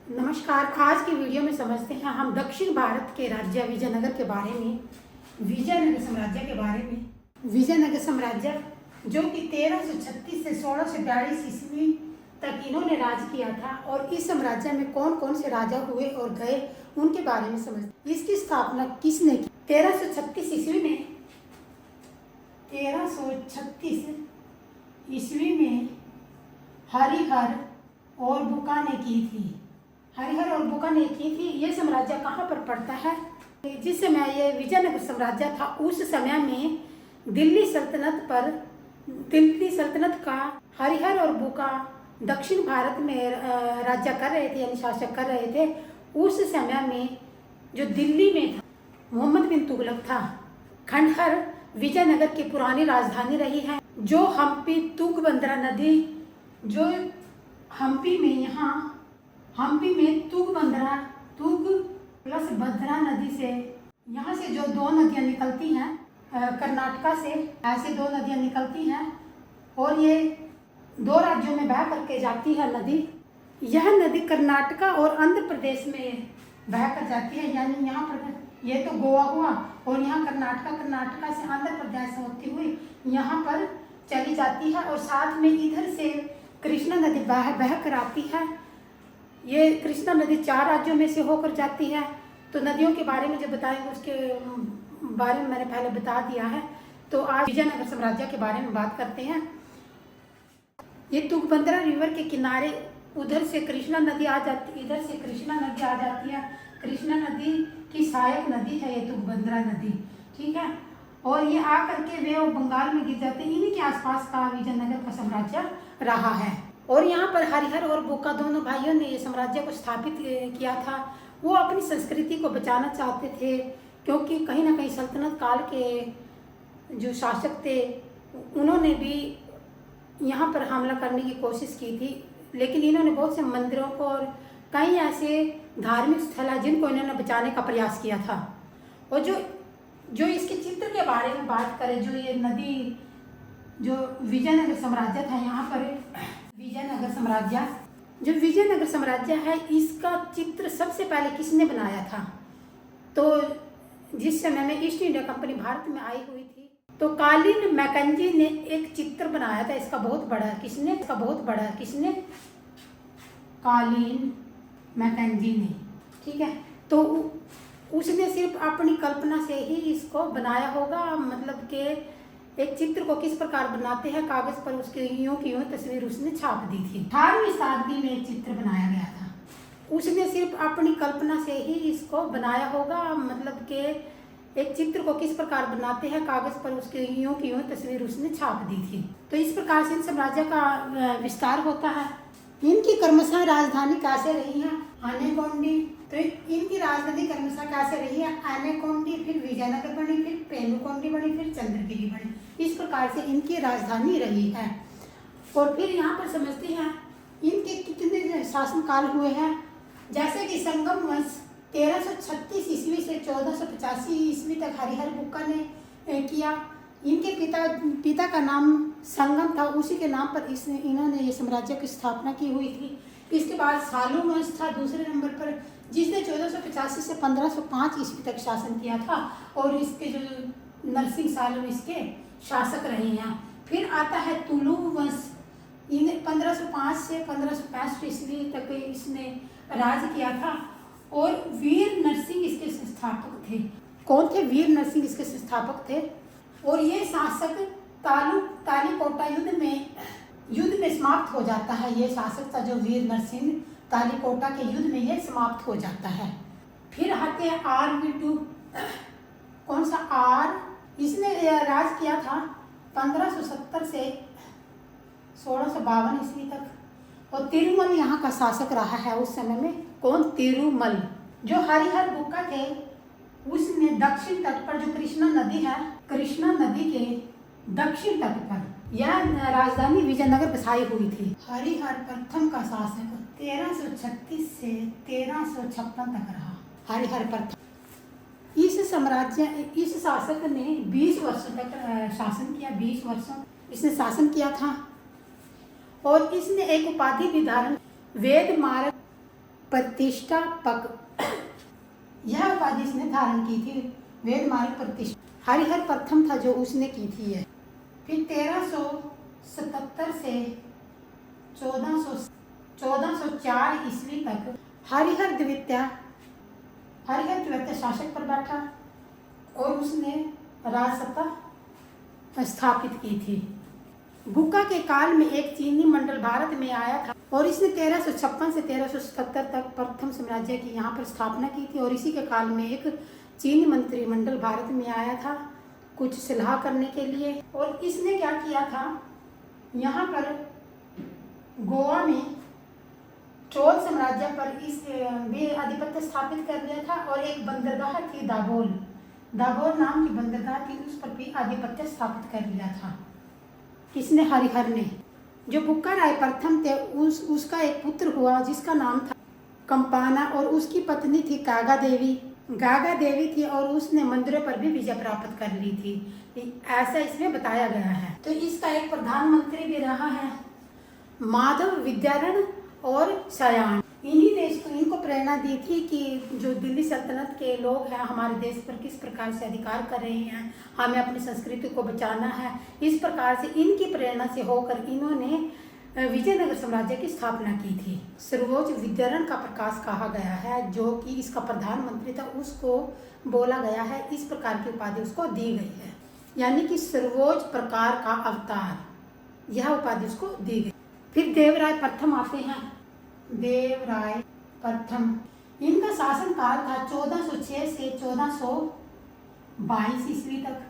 नमस्कार। आज की वीडियो में समझते हैं हम दक्षिण भारत के राज्य विजयनगर के बारे में, विजयनगर साम्राज्य के बारे में। विजयनगर साम्राज्य जो कि 1336 से 1642 ईस्वी तक इन्होंने राज किया था, और इस साम्राज्य में कौन कौन से राजा हुए और गए उनके बारे में समझते। इसकी स्थापना किसने की? 1336 ईस्वी में 1336 ईस्वी में हरिहर और बुका ने की थी। हरिहर और बुका ने की थी। ये साम्राज्य कहाँ पर पड़ता है? जिस समय ये विजयनगर साम्राज्य था उस समय में दिल्ली सल्तनत का हरिहर और बुका दक्षिण भारत में राज्य कर रहे थे, यानी शासक कर रहे थे। उस समय में जो दिल्ली में था मोहम्मद बिन तुगलक था। खंडहर विजयनगर की पुरानी राजधानी रही है। जो हम्पी तुंगभद्रा नदी, जो हम्पी में तुंगभद्रा नदी से, यहाँ से जो दो नदियाँ निकलती हैं कर्नाटका से, ऐसे दो नदियाँ निकलती हैं और ये दो राज्यों में बह करके जाती है नदी। यह नदी कर्नाटका और आंध्र प्रदेश में बह कर जाती है, यानी यहाँ पर ये तो गोवा हुआ और यहाँ कर्नाटका से आंध्र प्रदेश होती हुई यहाँ पर चली जाती है। और साथ में इधर से कृष्णा नदी बह कर आती है। ये कृष्णा नदी 4 राज्यों में से होकर जाती है। तो नदियों के बारे में जो बताएंगे उसके बारे में मैंने पहले बता दिया है। तो आज विजयनगर साम्राज्य के बारे में बात करते हैं। ये तुंगभद्रा रिवर के किनारे उधर से कृष्णा नदी आ जाती, इधर से कृष्णा नदी आ जाती है। कृष्णा नदी की सहायक नदी है ये तुंगभद्रा नदी, ठीक है। और ये आकर के वे बंगाल में गिर जाते हैं। इन्हीं के आसपास का विजयनगर का साम्राज्य रहा है। और यहाँ पर हरिहर और बुका दोनों भाइयों ने ये साम्राज्य को स्थापित किया था। वो अपनी संस्कृति को बचाना चाहते थे, क्योंकि कहीं ना कहीं सल्तनत काल के जो शासक थे उन्होंने भी यहाँ पर हमला करने की कोशिश की थी, लेकिन इन्होंने बहुत से मंदिरों को और कई ऐसे धार्मिक स्थल हैं जिनको इन्होंने बचाने का प्रयास किया था। और जो इसके चित्र के बारे में बात करें, जो ये नदी, जो विजयनगर साम्राज्य था, यहाँ पर विजयनगर साम्राज्य है, इसका चित्र सबसे पहले किसने बनाया था? तो जिस समय में ईस्ट इंडिया कंपनी भारत में आई हुई थी तो कालीन मैकेंजी ने एक चित्र बनाया था। इसका बहुत बड़ा किसने? कालीन मैकेंजी ने, ठीक है। तो उसने सिर्फ अपनी कल्पना से ही इसको बनाया होगा, मतलब कि एक चित्र को किस प्रकार बनाते हैं कागज पर, उसके यूं की यूं तस्वीर उसने छाप दी थी। 18वीं शताब्दी में एक चित्र बनाया गया था। उसने सिर्फ अपनी कल्पना से ही इसको बनाया होगा, मतलब कि एक चित्र को किस प्रकार बनाते हैं कागज पर, उसके यूं की यूं तस्वीर उसने छाप दी थी। तो इस प्रकार से इन साम्राज्य का विस्तार होता है। इनकी क्रमशः राजधानी कैसे रही है? आनेकोंडी। तो इनकी राजधानी क्रमशः कैसे रही है? आनेकोंडी, फिर विजयनगर बनी, फिर पेनुकोंडी बनी, फिर चंद्रगिरी बनी। इस प्रकार से इनकी राजधानी रही है। और फिर यहाँ पर समझते हैं इनके कितने शासनकाल हुए हैं। जैसे कि संगम वंश 1336 ईस्वी से 1485 ईस्वी तक हरिहर बुक्का ने किया। इनके पिता का नाम संगम था, उसी के नाम पर इन्होंने ये साम्राज्य की स्थापना की हुई थी। इसके बाद सालू वंश था दूसरे नंबर पर, जिसने 1485 से 1505 ईस्वी तक शासन किया था, और इसके जो नरसिंह सालू इसके शासक रहे हैं। फिर आता है तुलु वंश, 1505 से 1565 ईस्वी तक इसने राज किया था, और वीर नरसिंह इसके संस्थापक थे। कौन थे वीर नरसिंह? इसके संस्थापक थे। और ये शासक तालीकोटा युद्ध में समाप्त हो जाता है। ये शासक था जो वीर नरसिंह, तालीकोटा के युद्ध में ये समाप्त हो जाता है। फिर आते हैं RV2। कौन सा? आर। इसने राज किया था 1570 से 1652 ईस्वी तक, और तिरुमल यहाँ का शासक रहा है उस समय में। कौन? तिरुमल। जो हरिहर बुक्का थे उसने दक्षिण तट पर, जो कृष्णा नदी है, कृष्णा नदी के दक्षिण तट पर यह राजधानी विजयनगर बसाई हुई थी। हरिहर प्रथम का शासक 1336 से 1356 तक रहा। हरिहर प्रथम। इस शासक ने 20 वर्षों तक शासन किया। 20 वर्षों इसने शासन किया था। और इसने एक उपाधि भी धारण, वेद मार्ग प्रतिष्ठापक यह उपाधि इसने धारण की थी। वेदमार्ग प्रतिष्ठा हरिहर प्रथम था जो उसने की थी है। फिर 1377 से 1404 ईस्वी तक हरिहर द्वितीय शासक पर बैठा और उसने राजसत्ता स्थापित की थी। बुक्का के काल में एक चीनी मंडल भारत में आया था और इसने 1356 से 1377 तक प्रथम साम्राज्य की यहाँ पर स्थापना की थी। और इसी के काल में एक चीनी मंत्रिमंडल भारत में आया था कुछ सलाह करने के लिए। और इसने क्या किया था, यहाँ पर गोवा में चोल साम्राज्य पर इस भी आधिपत्य स्थापित कर लिया था। और एक बंदरगाह थी दाभोल नाम की बंदरगाह थी, उस पर भी आधिपत्य स्थापित कर लिया था। किसने? हरिहर ने। जो बुक्का राय प्रथम थे उसका एक पुत्र हुआ जिसका नाम था कंपाना और उसकी पत्नी थी गागा देवी थी और उसने मंदिरों पर भी विजय प्राप्त कर ली थी, ऐसा इसमें बताया गया है। तो इसका एक प्रधानमंत्री भी रहा है माधव विद्यारण और सयान। इन्हीं ने इनको प्रेरणा दी थी कि जो दिल्ली सल्तनत के लोग हैं हमारे देश पर किस प्रकार से अधिकार कर रहे हैं, हमें अपनी संस्कृति को बचाना है। इस प्रकार से इनकी प्रेरणा से होकर इन्होंने विजयनगर साम्राज्य की स्थापना की थी। सर्वोच्च विद्यारण का प्रकाश कहा गया है, जो कि इसका प्रधानमंत्री था, उसको बोला गया है, इस प्रकार की उपाधि उसको दी गई है, यानी कि सर्वोच्च प्रकार का अवतार, यह उपाधि उसको दी गई। फिर देवराय प्रथम आते हैं। देवराय प्रथम, इनका शासन काल था 1406 से 1422 ईस्वी तक।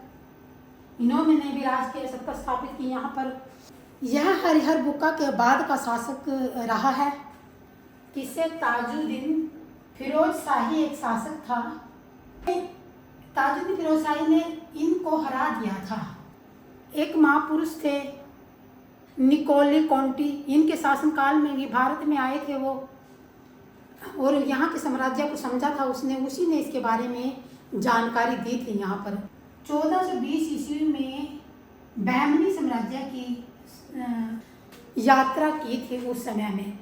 इन्होंने भी राजकीय सत्ता स्थापित की यहाँ पर। यह हरिहर बुक्का के बाद का शासक रहा है। किससे? ताजुद्दीन फिरोज शाही एक शासक था। ताजुद्दीन फिरोज शाही ने इनको हरा दिया था। एक महापुरुष थे निकोली कॉन्टी, इनके शासनकाल में भी भारत में आए थे वो, और यहाँ के साम्राज्य को समझा था उसने, उसी ने इसके बारे में जानकारी दी थी। यहाँ पर 1420 ईस्वी में बहमनी साम्राज्य की यात्रा की थी उस समय में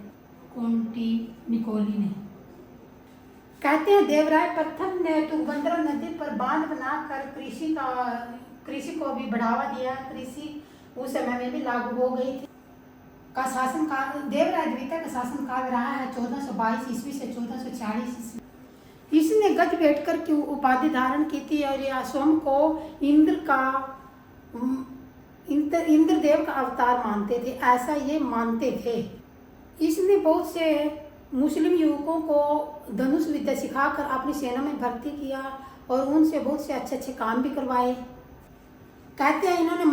कॉन्टी निकोली ने। कहते हैं देवराय प्रथम ने तुंगभद्रा नदी पर बांध बनाकर कृषि को भी बढ़ावा दिया। कृषि उस समय में भी लागू हो गई थी। का शासनकाल देवराय द्वितीय का शासनकाल रहा है 1422 ईस्वी से 1440 ईस्वी। इसने गज बैठकर की उपाधि धारण की थी और यह स्वयं को इंद्रदेव का अवतार मानते थे, ऐसा ये मानते थे। इसने बहुत से मुस्लिम युवकों को धनुष विद्या सिखाकर अपनी सेना में भर्ती किया और उनसे बहुत से अच्छे अच्छे काम भी करवाए। कहते हैं इन्होंने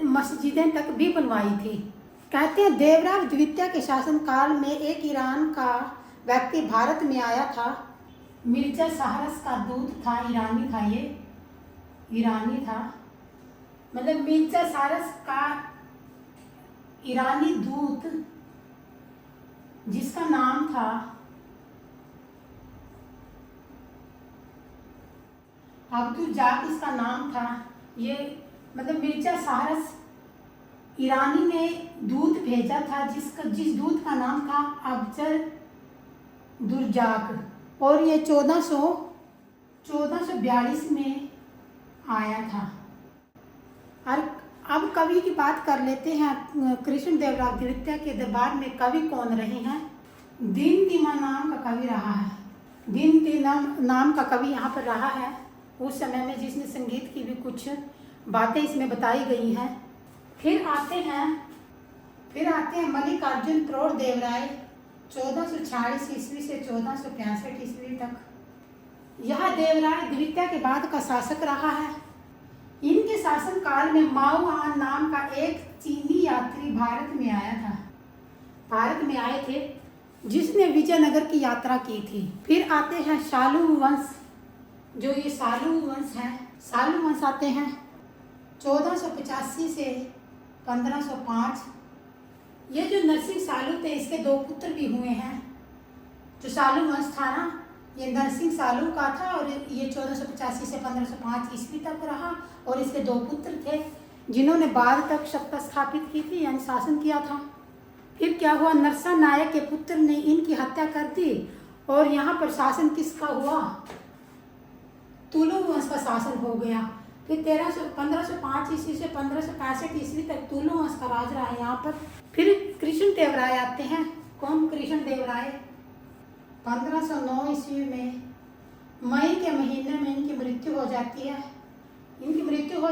मस्जिदें तक भी बनवाई थी। कहते हैं देवराय द्वितीय के शासनकाल में एक ईरान का व्यक्ति भारत में आया था। मिर्जा शाहरस का दूत था, ईरानी था, मतलब मिर्जा शाहरस का ईरानी दूत जिसका नाम था अब्दुल जाक, इसका नाम था। ये मतलब मिर्जा शाहरस ईरानी ने दूत भेजा था जिस दूत का नाम था अफजल दुर्जाक, और ये 1442 में आया था। और अब कवि की बात कर लेते हैं। कृष्णदेवराय द्वितीय के दरबार में कवि कौन रहे हैं? दीनदीमा नाम का कवि रहा है। दीनदीमा नाम का कवि यहाँ पर रहा है उस समय में, जिसने संगीत की भी कुछ बातें इसमें बताई गई हैं। फिर आते हैं मल्लिकार्जुन प्रौढ़ देवराय 1446 ईस्वी से 1465 ईस्वी तक। यह देवराय द्वितीय के बाद का शासक रहा है। इनके शासन काल में माओआन नाम का एक चीनी यात्री भारत में आए थे जिसने विजयनगर की यात्रा की थी। फिर आते हैं शालू वंश, जो ये शालू वंश है। शालू वंश आते हैं 1485 से 1505। ये जो नरसिंह सालू थे इसके दो पुत्र भी हुए हैं। जो शालू वंश था ना, ये नरसिंह सालू का था और ये 1485 से 1505 ईस्वी तक रहा, और इसके दो पुत्र थे जिन्होंने बाद तक सत्ता स्थापित की थी, यानी शासन किया था। फिर क्या हुआ, नरसा नायक के पुत्र ने इनकी हत्या कर दी और यहाँ पर शासन किसका हुआ? तुलु वंश का शासन हो गया। फिर 1505 ईस्वी से 1565 ईस्वी तक तुलु वंश का राज रहा है यहाँ पर। फिर कृष्ण देव राय आते हैं। कौन? कृष्ण देव राय। 1509 ईस्वी में मई के महीने में इनकी मृत्यु हो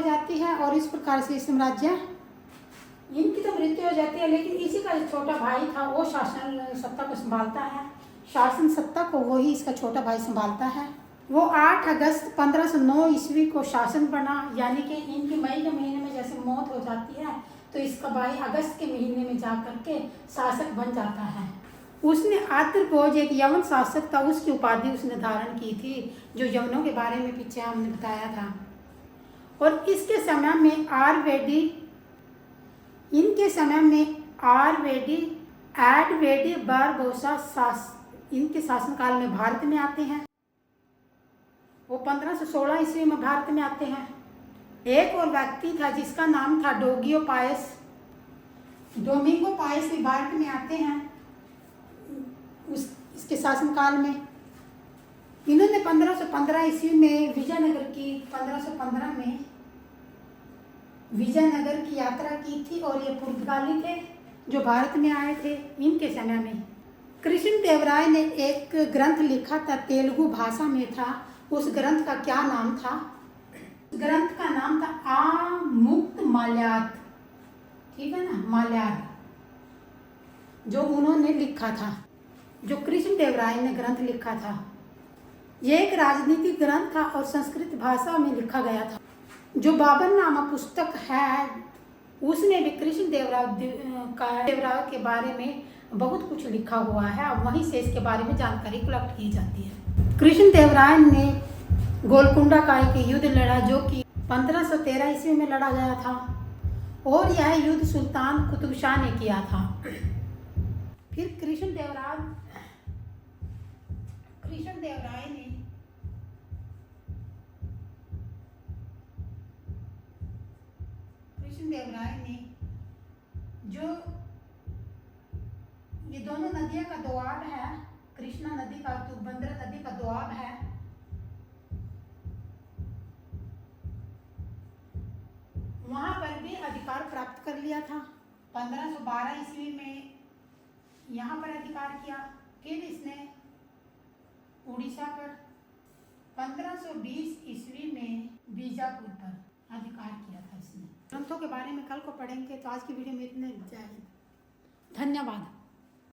जाती है। और इस प्रकार से साम्राज्य, इनकी तो मृत्यु हो जाती है, लेकिन इसी का जो छोटा भाई था वो शासन सत्ता को संभालता है। शासन सत्ता को वही इसका छोटा भाई संभालता है। वो 8 अगस्त 1509 ईस्वी को शासन बना, यानी कि इनकी मई के महीने में जैसे मौत हो जाती है तो इसका भाई अगस्त के महीने में जा करके शासक बन जाता है। उसने आत्रपोज, एक यवन शासक था, उसकी उपाधि उसने धारण की थी, जो यवनों के बारे में पीछे हमने बताया था। और इसके समय में आर्वेडी एडवेडी बारबोसा इनके शासनकाल में भारत में आते हैं। वो 1516 ईस्वी में भारत में आते हैं। एक और व्यक्ति था जिसका नाम था डोमिंगो पायस भी भारत में आते हैं इसके शासनकाल में। इन्होंने 1515 ईस्वी में विजयनगर की यात्रा की थी, और ये पुर्तगाली थे जो भारत में आए थे इनके समय में। कृष्ण देव राय ने एक ग्रंथ लिखा था, तेलुगु भाषा में था। उस ग्रंथ का क्या नाम था? ग्रंथ का नाम था आमुक्त माल्याद, ठीक है ना, माल्याद, जो उन्होंने लिखा था, जो कृष्ण देव राय ने ग्रंथ लिखा था। यह एक राजनीतिक ग्रंथ था और संस्कृत भाषा में लिखा गया था। जो बाबरनामा पुस्तक है उसने भी कृष्ण देव राय के बारे में बहुत कुछ लिखा हुआ है, और वहीं से इसके बारे में जानकारी कलेक्ट की जाती है। कृष्ण देव राय ने गोलकुंडा का एक युद्ध लड़ा, जो कि 1513 ईस्वी में लड़ा गया था, और यह युद्ध सुल्तान कुतुब शाह ने किया था। फिर कृष्ण देव राय ने जो ये दोनों नदियों का दोआब है, कृष्णा नदी का, तुंगभद्रा नदी का दोआब है, वहां पर भी अधिकार प्राप्त कर लिया था। 1512 ईस्वी में यहाँ पर अधिकार किया। फिर इसने उड़ीसा पर, 1520 ईस्वी में बीजापुर पर अधिकार किया था इसने। ग्रंथों के बारे में कल को पढ़ेंगे, तो आज की वीडियो में इतने। जय हिंद, धन्यवाद।